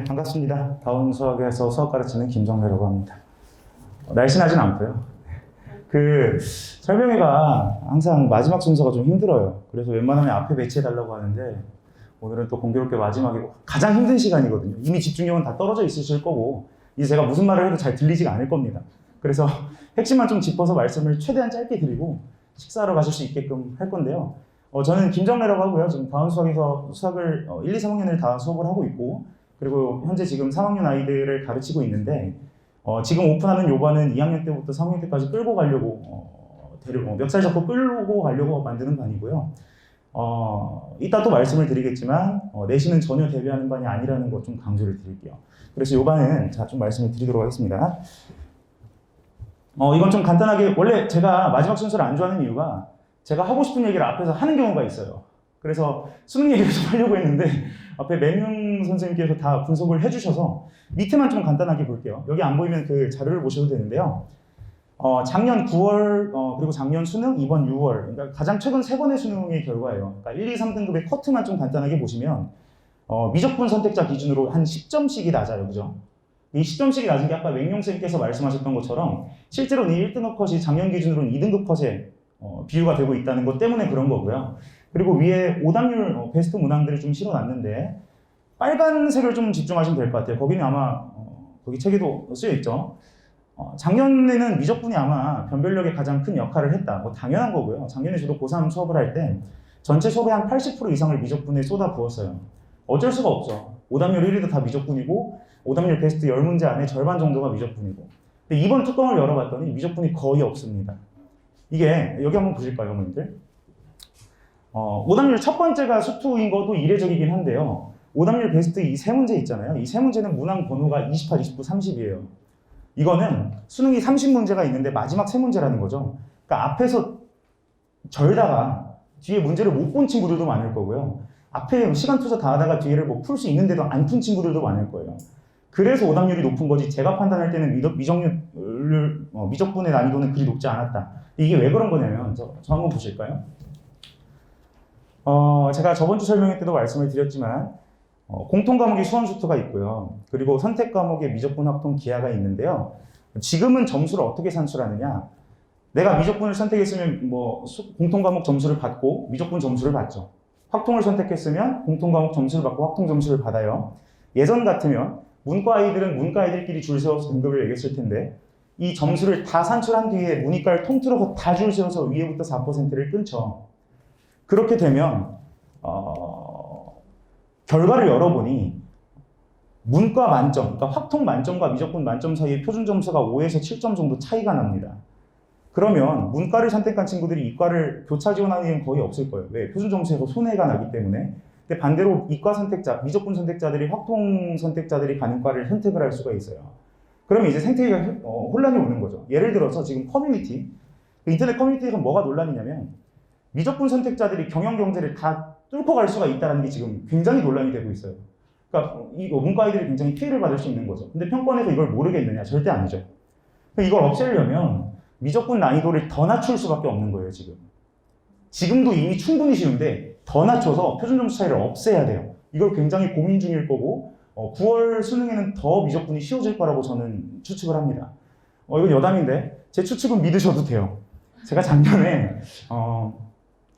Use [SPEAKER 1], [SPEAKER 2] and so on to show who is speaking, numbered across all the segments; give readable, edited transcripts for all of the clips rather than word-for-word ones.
[SPEAKER 1] 네, 반갑습니다. 다운 수학에서 수학 가르치는 김정래라고 합니다. 날씬하진 않고요. 설명회가 항상 마지막 순서가 좀 힘들어요. 그래서 웬만하면 앞에 배치해달라고 하는데 오늘은 또 공교롭게 마지막이고 가장 힘든 시간이거든요. 이미 집중력은 다 떨어져 있으실 거고 이제 제가 무슨 말을 해도 잘 들리지가 않을 겁니다. 그래서 핵심만 좀 짚어서 말씀을 최대한 짧게 드리고 식사하러 가실 수 있게끔 할 건데요. 저는 김정래라고 하고요. 지금 다운 수학에서 수학을 1, 2, 3학년을 다 수업을 하고 있고 그리고 현재 지금 3학년 아이들을 가르치고 있는데 지금 오픈하는 요반은 2학년 때부터 3학년 때까지 끌고 가려고 멱살 잡고 끌고 가려고 만드는 반이고요. 이따 또 말씀을 드리겠지만 내신은 전혀 대비하는 반이 아니라는 것 좀 강조를 드릴게요. 그래서 요반은 좀 말씀을 드리도록 하겠습니다. 이건 좀 간단하게 원래 제가 마지막 순서를 안 좋아하는 이유가 제가 하고 싶은 얘기를 앞에서 하는 경우가 있어요. 그래서 수능 얘기를 좀 하려고 했는데 앞에 맹윤 선생님께서 다 분석을 해주셔서 밑에만 좀 간단하게 볼게요. 여기 안 보이면 그 자료를 보셔도 되는데요. 작년 9월 그리고 작년 수능, 이번 6월 그러니까 가장 최근 3번의 수능의 결과예요. 그러니까 1, 2, 3등급의 커트만 좀 간단하게 보시면 미적분 선택자 기준으로 한 10점씩이 낮아요. 그죠? 이 10점씩이 낮은 게 아까 맹용 쌤께서 말씀하셨던 것처럼 실제로는 이 1등급 컷이 작년 기준으로는 2등급 컷에 비유가 되고 있다는 것 때문에 그런 거고요. 그리고 위에 오답률 베스트 문항들을 좀 실어놨는데 빨간색을 좀 집중하시면 될 것 같아요. 거기는 아마 거기 책에도 쓰여 있죠. 작년에는 미적분이 아마 변별력에 가장 큰 역할을 했다. 당연한 거고요. 작년에 저도 고3 수업을 할 때 전체 수업의 한 80% 이상을 미적분에 쏟아 부었어요. 어쩔 수가 없죠. 오답률 1위도 다 미적분이고 오답률 베스트 10문제 안에 절반 정도가 미적분이고 근데 이번 뚜껑을 열어봤더니 미적분이 거의 없습니다. 이게 여기 한번 보실까요, 어머님들? 오답률 첫 번째가 수투인 것도 이례적이긴 한데요. 오답률 베스트 이 3문제 있잖아요. 이 3문제는 문항 번호가 28, 29, 30이에요. 이거는 수능이 30문제가 있는데 마지막 3문제라는 거죠. 그러니까 앞에서 절다가 뒤에 문제를 못 본 친구들도 많을 거고요. 앞에 시간 투자 다 하다가 뒤에를 풀 수 있는데도 안 푼 친구들도 많을 거예요. 그래서 오답률이 높은 거지 제가 판단할 때는 미적분의 난이도는 그리 높지 않았다. 이게 왜 그런 거냐면 저 한번 보실까요? 제가 저번 주 설명회 때도 말씀을 드렸지만 공통 과목이 수원 수투가 있고요. 그리고 선택 과목에 미적분 확통 기하가 있는데요. 지금은 점수를 어떻게 산출하느냐? 내가 미적분을 선택했으면 공통 과목 점수를 받고 미적분 점수를 받죠. 확통을 선택했으면 공통 과목 점수를 받고 확통 점수를 받아요. 예전 같으면 문과 아이들은 문과 아이들끼리 줄 세워서 등급을 매겼을 텐데 이 점수를 다 산출한 뒤에 문이과를 통틀어서 다 줄 세워서 위에부터 4%를 끊죠. 그렇게 되면 결과를 열어보니 문과 만점, 그러니까 확통 만점과 미적분 만점 사이에 표준 점수가 5에서 7점 정도 차이가 납니다. 그러면 문과를 선택한 친구들이 이과를 교차 지원하는 일은 거의 없을 거예요. 왜? 표준 점수에서 손해가 나기 때문에. 근데 반대로 이과 선택자, 미적분 선택자들이 확통 선택자들이 가는 과를 선택을 할 수가 있어요. 그러면 이제 생태계가 혼란이 오는 거죠. 예를 들어서 지금 커뮤니티, 인터넷 커뮤니티에서 뭐가 논란이냐면 미적분 선택자들이 경영 경제를 다 뚫고 갈 수가 있다는 게 지금 굉장히 논란이 되고 있어요. 그러니까 문과 아이들이 굉장히 피해를 받을 수 있는 거죠. 근데 평권에서 이걸 모르겠느냐? 절대 아니죠. 이걸 없애려면 미적분 난이도를 더 낮출 수밖에 없는 거예요, 지금. 지금도 이미 충분히 쉬운데 더 낮춰서 표준 점수 차이를 없애야 돼요. 이걸 굉장히 고민 중일 거고 9월 수능에는 더 미적분이 쉬워질 거라고 저는 추측을 합니다. 이건 여담인데 제 추측은 믿으셔도 돼요. 제가 작년에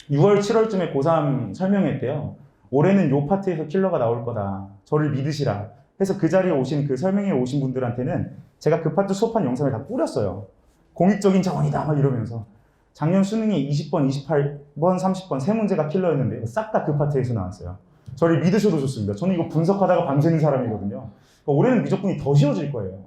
[SPEAKER 1] 6월, 7월쯤에 고3 설명회 때요. 올해는 요 파트에서 킬러가 나올 거다. 저를 믿으시라. 해서 그 자리에 오신 그 설명회에 오신 분들한테는 제가 그 파트 수업한 영상을 다 뿌렸어요. 공익적인 자원이다 막 이러면서. 작년 수능에 20번, 28번, 30번 세 문제가 킬러였는데 싹 다 그 파트에서 나왔어요. 저를 믿으셔도 좋습니다. 저는 이거 분석하다가 밤새는 사람이거든요. 그러니까 올해는 미적분이 더 쉬워질 거예요.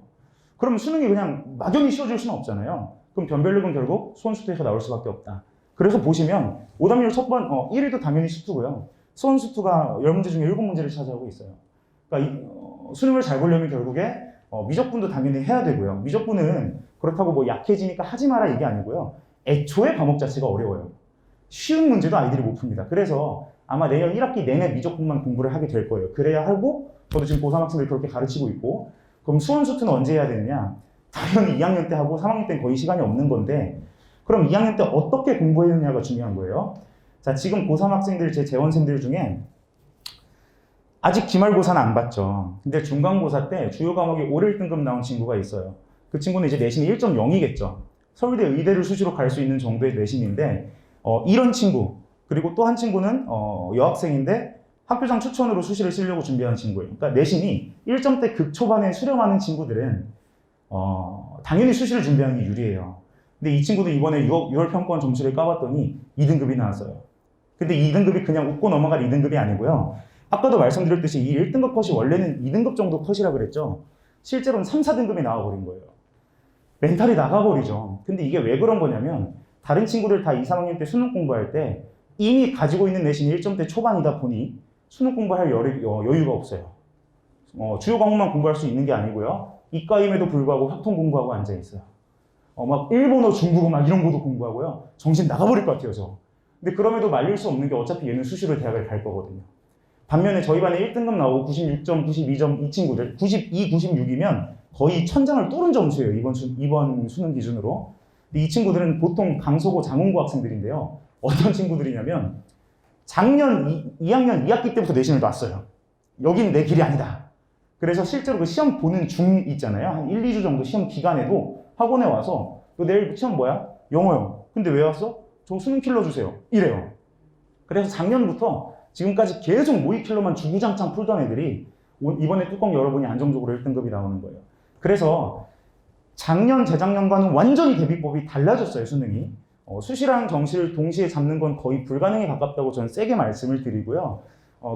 [SPEAKER 1] 그럼 수능이 그냥 막연히 쉬워질 수는 없잖아요. 그럼 변별력은 결국 수원 수투에서 나올 수밖에 없다. 그래서 보시면 오답률 첫 번 1위도 당연히 수투고요. 수원 수투가 10문제 중에 7문제를 차지하고 있어요. 그러니까 수능을 잘 보려면 결국에 미적분도 당연히 해야 되고요. 미적분은 그렇다고 약해지니까 하지 마라 이게 아니고요. 애초에 과목 자체가 어려워요. 쉬운 문제도 아이들이 못 풉니다. 그래서 아마 내년 1학기 내내 미적분만 공부를 하게 될 거예요. 그래야 하고 저도 지금 고3 학생들 그렇게 가르치고 있고 그럼 수원 수투는 언제 해야 되느냐? 당연히 2학년 때 하고 3학년 때는 거의 시간이 없는 건데 그럼 2학년 때 어떻게 공부했느냐가 중요한 거예요. 자, 지금 고3 학생들 제 재원생들 중에 아직 기말고사는 안 봤죠. 근데 중간고사 때 주요 과목이 올 1등급 나온 친구가 있어요. 그 친구는 이제 내신이 1.0이겠죠. 서울대 의대를 수시로 갈 수 있는 정도의 내신인데 이런 친구, 그리고 또 한 친구는 여학생인데 학교장 추천으로 수시를 쓰려고 준비하는 친구예요. 그러니까 내신이 1점대 극초반에 수렴하는 친구들은 당연히 수시를 준비하는 게 유리해요. 근데 이 친구도 이번에 6월 평가원 점수를 까봤더니 2등급이 나왔어요. 근데 2등급이 그냥 웃고 넘어갈 2등급이 아니고요. 아까도 말씀드렸듯이 이 1등급 컷이 원래는 2등급 정도 컷이라 그랬죠. 실제로는 3, 4등급이 나와버린 거예요. 멘탈이 나가버리죠. 근데 이게 왜 그런 거냐면 다른 친구들 다 2, 3학년 때 수능 공부할 때 이미 가지고 있는 내신이 1점대 초반이다 보니 수능 공부할 여유가 없어요. 주요 과목만 공부할 수 있는 게 아니고요. 이과임에도 불구하고 확통 공부하고 앉아있어요. 막 일본어, 중국어 막 이런 것도 공부하고요. 정신 나가버릴 것 같아요, 저. 근데 그럼에도 말릴 수 없는 게 어차피 얘는 수시로 대학을 갈 거거든요. 반면에 저희 반에 1등급 나오고 96점, 92점 이 친구들 92, 96이면 거의 천장을 뚫은 점수예요. 이번 수능 기준으로. 근데 이 친구들은 보통 강서고 장원고 학생들인데요. 어떤 친구들이냐면 작년 2학년 2학기 때부터 내신을 놨어요. 여긴 내 길이 아니다. 그래서 실제로 그 시험 보는 중 있잖아요. 한 1, 2주 정도 시험 기간에도 학원에 와서 너 내일 시험 뭐야? 영어요. 근데 왜 왔어? 저 수능 킬러 주세요. 이래요. 그래서 작년부터 지금까지 계속 모의 킬러만 주구장창 풀던 애들이 이번에 뚜껑 열어보니 안정적으로 1등급이 나오는 거예요. 그래서 작년, 재작년과는 완전히 대비법이 달라졌어요, 수능이. 수시랑 정시를 동시에 잡는 건 거의 불가능에 가깝다고 저는 세게 말씀을 드리고요.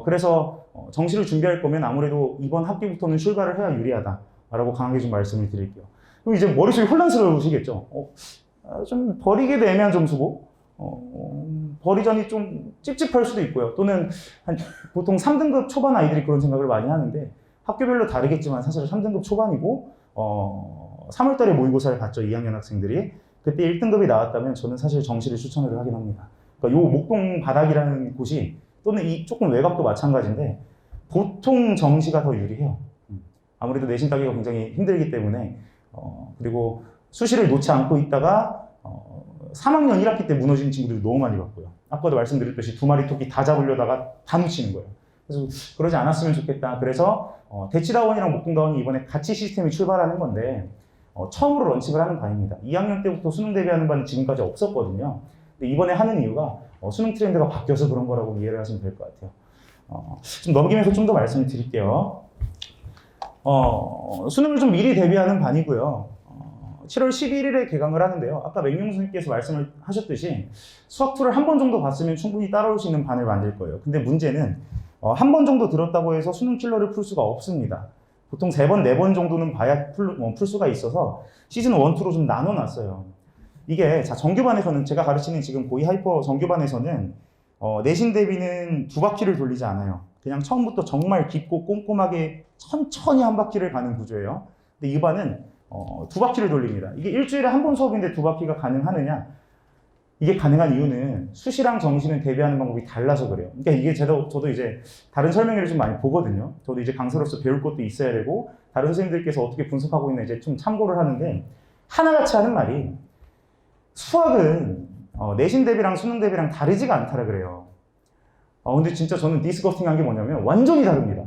[SPEAKER 1] 그래서 정시를 준비할 거면 아무래도 이번 학기부터는 출가를 해야 유리하다라고 강하게 좀 말씀을 드릴게요. 그럼 이제 머릿속이 혼란스러우시겠죠. 좀 버리기도 애매한 점수고, 버리자니 좀 찝찝할 수도 있고요. 또는 보통 3등급 초반 아이들이 그런 생각을 많이 하는데 학교별로 다르겠지만 사실 3등급 초반이고 3월 달에 모의고사를 봤죠. 2학년 학생들이. 그때 1등급이 나왔다면 저는 사실 정시를 추천을 하긴 합니다. 그러니까 요 목동 바닥이라는 곳이 또는 이 조금 외곽도 마찬가지인데 보통 정시가 더 유리해요. 아무래도 내신 따기가 굉장히 힘들기 때문에 그리고 수시를 놓지 않고 있다가 3학년 1학기 때 무너진 친구들이 너무 많이 봤고요. 아까도 말씀드렸듯이 2마리 토끼 다 잡으려다가 다 놓치는 거예요. 그래서 그러지 않았으면 좋겠다. 그래서 대치다원이랑 목동다원이 이번에 같이 시스템이 출발하는 건데 처음으로 런칭을 하는 반입니다. 2학년 때부터 수능 대비하는 반이 지금까지 없었거든요. 근데 이번에 하는 이유가 수능 트렌드가 바뀌어서 그런 거라고 이해를 하시면 될 것 같아요. 좀 넘기면서 좀 더 말씀을 드릴게요. 수능을 좀 미리 대비하는 반이고요. 7월 11일에 개강을 하는데요. 아까 맹용 선생님께서 말씀을 하셨듯이 수학2를 한 번 정도 봤으면 충분히 따라올 수 있는 반을 만들 거예요. 근데 문제는 한 번 정도 들었다고 해서 수능 킬러를 풀 수가 없습니다. 보통 3번, 4번 정도는 봐야 풀 수가 있어서 시즌 1, 2로 좀 나눠놨어요. 이게 정규반에서는 제가 가르치는 지금 고이 하이퍼 정규반에서는 내신 대비는 2바퀴를 돌리지 않아요. 그냥 처음부터 정말 깊고 꼼꼼하게 천천히 한 바퀴를 가는 구조예요. 근데 이 반은 2바퀴를 돌립니다. 이게 일주일에 한 번 수업인데 2바퀴가 가능하느냐? 이게 가능한 이유는 수시랑 정시는 대비하는 방법이 달라서 그래요. 그러니까 이게 저도 이제 다른 설명회를 좀 많이 보거든요. 저도 이제 강사로서 배울 것도 있어야 되고 다른 선생님들께서 어떻게 분석하고 있나 이제 좀 참고를 하는데 하나같이 하는 말이 수학은 내신 대비랑 수능 대비랑 다르지가 않다라 그래요. 근데 진짜 저는 디스커스팅한 게 뭐냐면 완전히 다릅니다.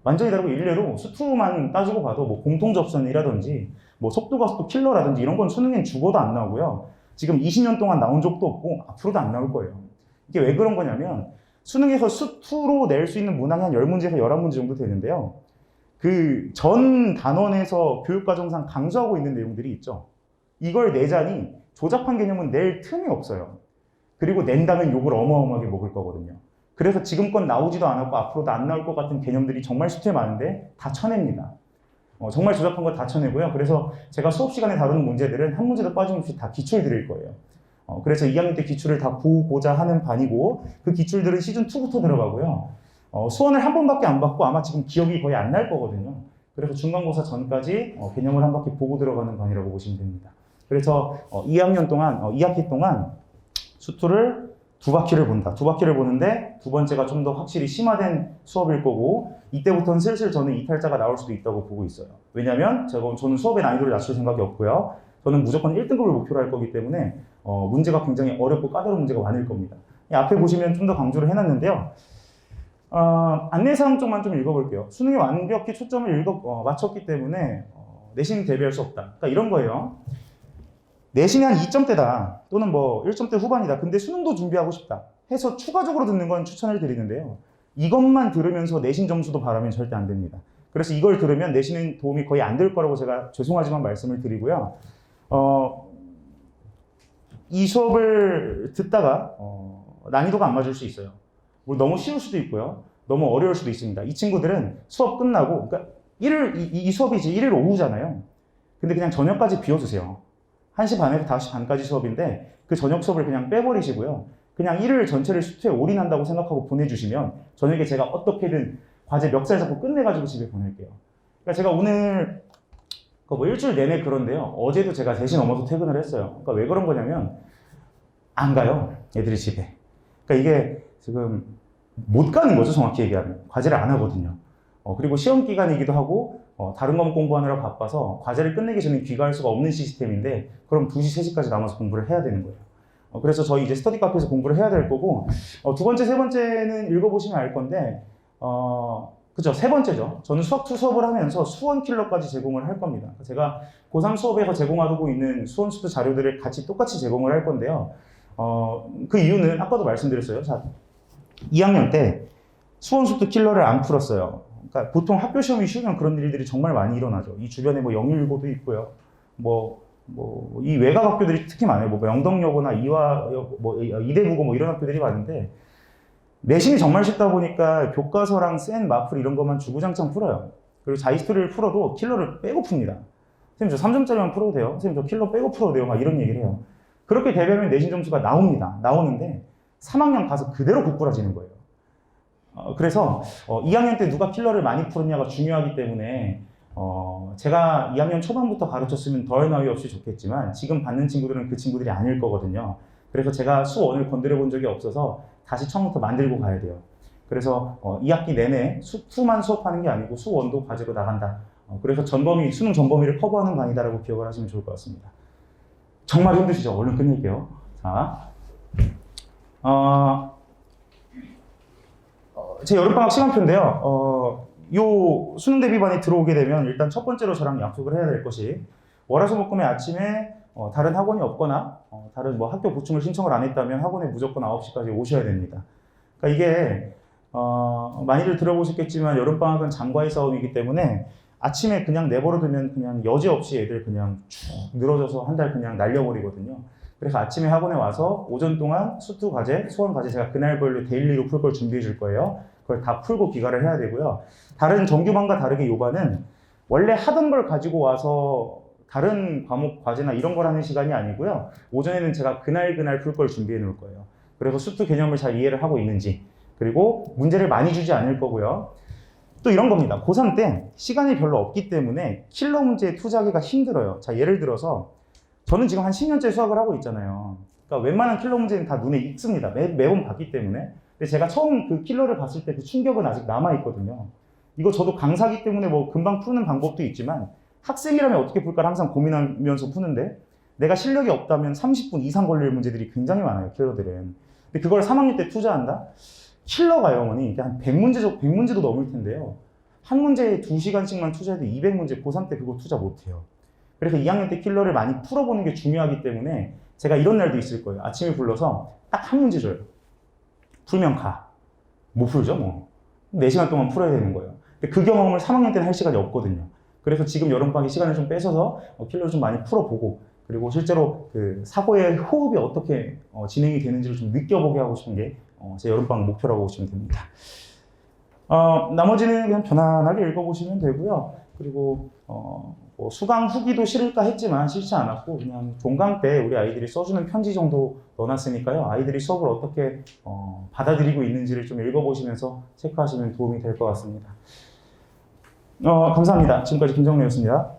[SPEAKER 1] 완전히 다르고 일례로 수투만 따지고 봐도 뭐 공통접선이라든지 뭐 속도가속도 킬러라든지 이런 건 수능엔 죽어도 안 나오고요. 지금 20년 동안 나온 적도 없고 앞으로도 안 나올 거예요. 이게 왜 그런 거냐면 수능에서 수투로 낼 수 있는 문항이 한 10문제에서 11문제 정도 되는데요. 그 전 단원에서 교육과정상 강조하고 있는 내용들이 있죠. 이걸 내자니 조잡한 개념은 낼 틈이 없어요. 그리고 낸다면 욕을 어마어마하게 먹을 거거든요. 그래서 지금껏 나오지도 않았고 앞으로도 안 나올 것 같은 개념들이 정말 수트에 많은데 다 쳐냅니다. 정말 조잡한 거 다 쳐내고요. 그래서 제가 수업 시간에 다루는 문제들은 한 문제도 빠짐없이 다 기출 드릴 거예요. 그래서 2학년 때 기출을 다 보고자 하는 반이고 그 기출들은 시즌2부터 들어가고요. 수원을 한 번밖에 안 받고 아마 지금 기억이 거의 안 날 거거든요. 그래서 중간고사 전까지 개념을 한 바퀴 보고 들어가는 반이라고 보시면 됩니다. 그래서 2학년 동안, 2학기 동안 수투를 2바퀴를 본다. 2바퀴를 보는데 두 번째가 좀 더 확실히 심화된 수업일 거고 이때부터는 슬슬 저는 이탈자가 나올 수도 있다고 보고 있어요. 왜냐면 저는 수업의 난이도를 낮출 생각이 없고요. 저는 무조건 1등급을 목표로 할 거기 때문에 문제가 굉장히 어렵고 까다로운 문제가 많을 겁니다. 앞에 보시면 좀 더 강조를 해놨는데요. 안내사항 쪽만 좀 읽어볼게요. 수능에 완벽히 초점을 맞췄기 때문에 내신 대비할 수 없다. 그러니까 이런 거예요. 내신이 한 2점대다 또는 뭐 1점대 후반이다. 근데 수능도 준비하고 싶다 해서 추가적으로 듣는 건 추천을 드리는데요. 이것만 들으면서 내신 점수도 바라면 절대 안 됩니다. 그래서 이걸 들으면 내신은 도움이 거의 안 될 거라고 제가 죄송하지만 말씀을 드리고요. 이 수업을 듣다가 난이도가 안 맞을 수 있어요. 너무 쉬울 수도 있고요. 너무 어려울 수도 있습니다. 이 친구들은 수업 끝나고, 그러니까 이 수업이 이제 1일 오후잖아요. 근데 그냥 저녁까지 비워주세요. 1시 반에서 5시 반까지 수업인데 그 저녁 수업을 그냥 빼버리시고요. 그냥 일요일 전체를 수투에 올인한다고 생각하고 보내주시면 저녁에 제가 어떻게든 과제 멱살 잡고 끝내가지고 집에 보낼게요. 그러니까 제가 오늘 뭐 일주일 내내 그런데요. 어제도 제가 3시 넘어서 퇴근을 했어요. 그러니까 왜 그런 거냐면 안 가요. 애들이 집에. 그러니까 이게 지금 못 가는 거죠. 정확히 얘기하면. 과제를 안 하거든요. 그리고 시험 기간이기도 하고 다른 과목 공부하느라 바빠서 과제를 끝내기 전에 귀가할 수가 없는 시스템인데 그럼 2시, 3시까지 남아서 공부를 해야 되는 거예요. 그래서 저희 이제 스터디 카페에서 공부를 해야 될 거고 두 번째, 세 번째는 읽어보시면 알 건데 그죠? 세 번째죠. 저는 수학 2 수업을 하면서 수원 킬러까지 제공을 할 겁니다. 제가 고3 수업에서 제공하고 있는 수원 수트 자료들을 같이 똑같이 제공을 할 건데요. 그 이유는 아까도 말씀드렸어요. 자, 2학년 때 수원 수트 킬러를 안 풀었어요. 그러니까 보통 학교 시험이 쉬우면 그런 일들이 정말 많이 일어나죠. 이 주변에 뭐 영일고도 있고요. 이 외곽 학교들이 특히 많아요. 뭐 영덕여고나 이화여고, 이대부고 뭐 이런 학교들이 많은데 내신이 정말 쉽다 보니까 교과서랑 센 마플 이런 것만 주구장창 풀어요. 그리고 자히스토리를 풀어도 킬러를 빼고 풉니다. 선생님 저 3점짜리만 풀어도 돼요? 선생님 저 킬러 빼고 풀어도 돼요? 막 이런 얘기를 해요. 그렇게 대비하면 내신 점수가 나옵니다. 나오는데 3학년 가서 그대로 고꾸라지는 거예요. 그래서 2학년 때 누가 킬러를 많이 풀었냐가 중요하기 때문에 제가 2학년 초반부터 가르쳤으면 덜 나위 없이 좋겠지만 지금 받는 친구들은 그 친구들이 아닐 거거든요. 그래서 제가 수1을 건드려 본 적이 없어서 다시 처음부터 만들고 가야 돼요. 그래서 2학기 내내 수2만 수업하는 게 아니고 수1도 과제로 나간다. 그래서 수능 전범위를 커버하는 강의다라고 기억을 하시면 좋을 것 같습니다. 정말 힘드시죠? 얼른 끝낼게요. 자, 제 여름방학 시간표인데요. 요 수능 대비반에 들어오게 되면 일단 첫 번째로 저랑 약속을 해야 될 것이 월화수목금의 아침에 다른 학원이 없거나 다른 뭐 학교 보충을 신청을 안 했다면 학원에 무조건 9시까지 오셔야 됩니다. 그러니까 이게 많이들 들어보셨겠지만 여름방학은 장과의 싸움이기 때문에 아침에 그냥 내버려두면 그냥 여지없이 애들 그냥 쭉 늘어져서 한 달 그냥 날려버리거든요. 그래서 아침에 학원에 와서 오전 동안 수투 과제, 수원 과제 제가 그날별로 데일리로 풀 걸 준비해 줄 거예요. 그걸 다 풀고 귀가를 해야 되고요. 다른 정규반과 다르게 요반은 원래 하던 걸 가지고 와서 다른 과목 과제나 이런 걸 하는 시간이 아니고요. 오전에는 제가 그날 풀 걸 준비해 놓을 거예요. 그래서 수투 개념을 잘 이해를 하고 있는지, 그리고 문제를 많이 주지 않을 거고요. 또 이런 겁니다. 고3 때 시간이 별로 없기 때문에 킬러 문제에 투자하기가 힘들어요. 자, 예를 들어서 저는 지금 한 10년째 수학을 하고 있잖아요. 그러니까 웬만한 킬러 문제는 다 눈에 익습니다. 매번 봤기 때문에. 근데 제가 처음 그 킬러를 봤을 때 그 충격은 아직 남아있거든요. 이거 저도 강사기 때문에 뭐 금방 푸는 방법도 있지만 학생이라면 어떻게 풀까 항상 고민하면서 푸는데 내가 실력이 없다면 30분 이상 걸릴 문제들이 굉장히 많아요, 킬러들은. 근데 그걸 3학년 때 투자한다? 킬러가요, 어머니. 한 100문제도 넘을 텐데요. 한 문제에 2시간씩만 투자해도 200문제, 고3 때 그거 투자 못해요. 그래서 2학년 때 킬러를 많이 풀어보는 게 중요하기 때문에 제가 이런 날도 있을 거예요. 아침에 불러서 딱 한 문제 줘요. 풀면 가. 못 풀죠, 뭐. 4시간 동안 풀어야 되는 거예요. 근데 그 경험을 3학년 때는 할 시간이 없거든요. 그래서 지금 여름방학에 시간을 좀 뺏어서 킬러를 좀 많이 풀어보고 그리고 실제로 그 사고의 호흡이 어떻게 진행이 되는지를 좀 느껴보게 하고 싶은 게 제 여름방학 목표라고 보시면 됩니다. 나머지는 그냥 편안하게 읽어보시면 되고요. 그리고 뭐 수강 후기도 실을까 했지만 싫지 않았고 그냥 종강 때 우리 아이들이 써주는 편지 정도 넣어놨으니까요. 아이들이 수업을 어떻게 받아들이고 있는지를 좀 읽어보시면서 체크하시면 도움이 될 것 같습니다. 감사합니다. 지금까지 김정래였습니다.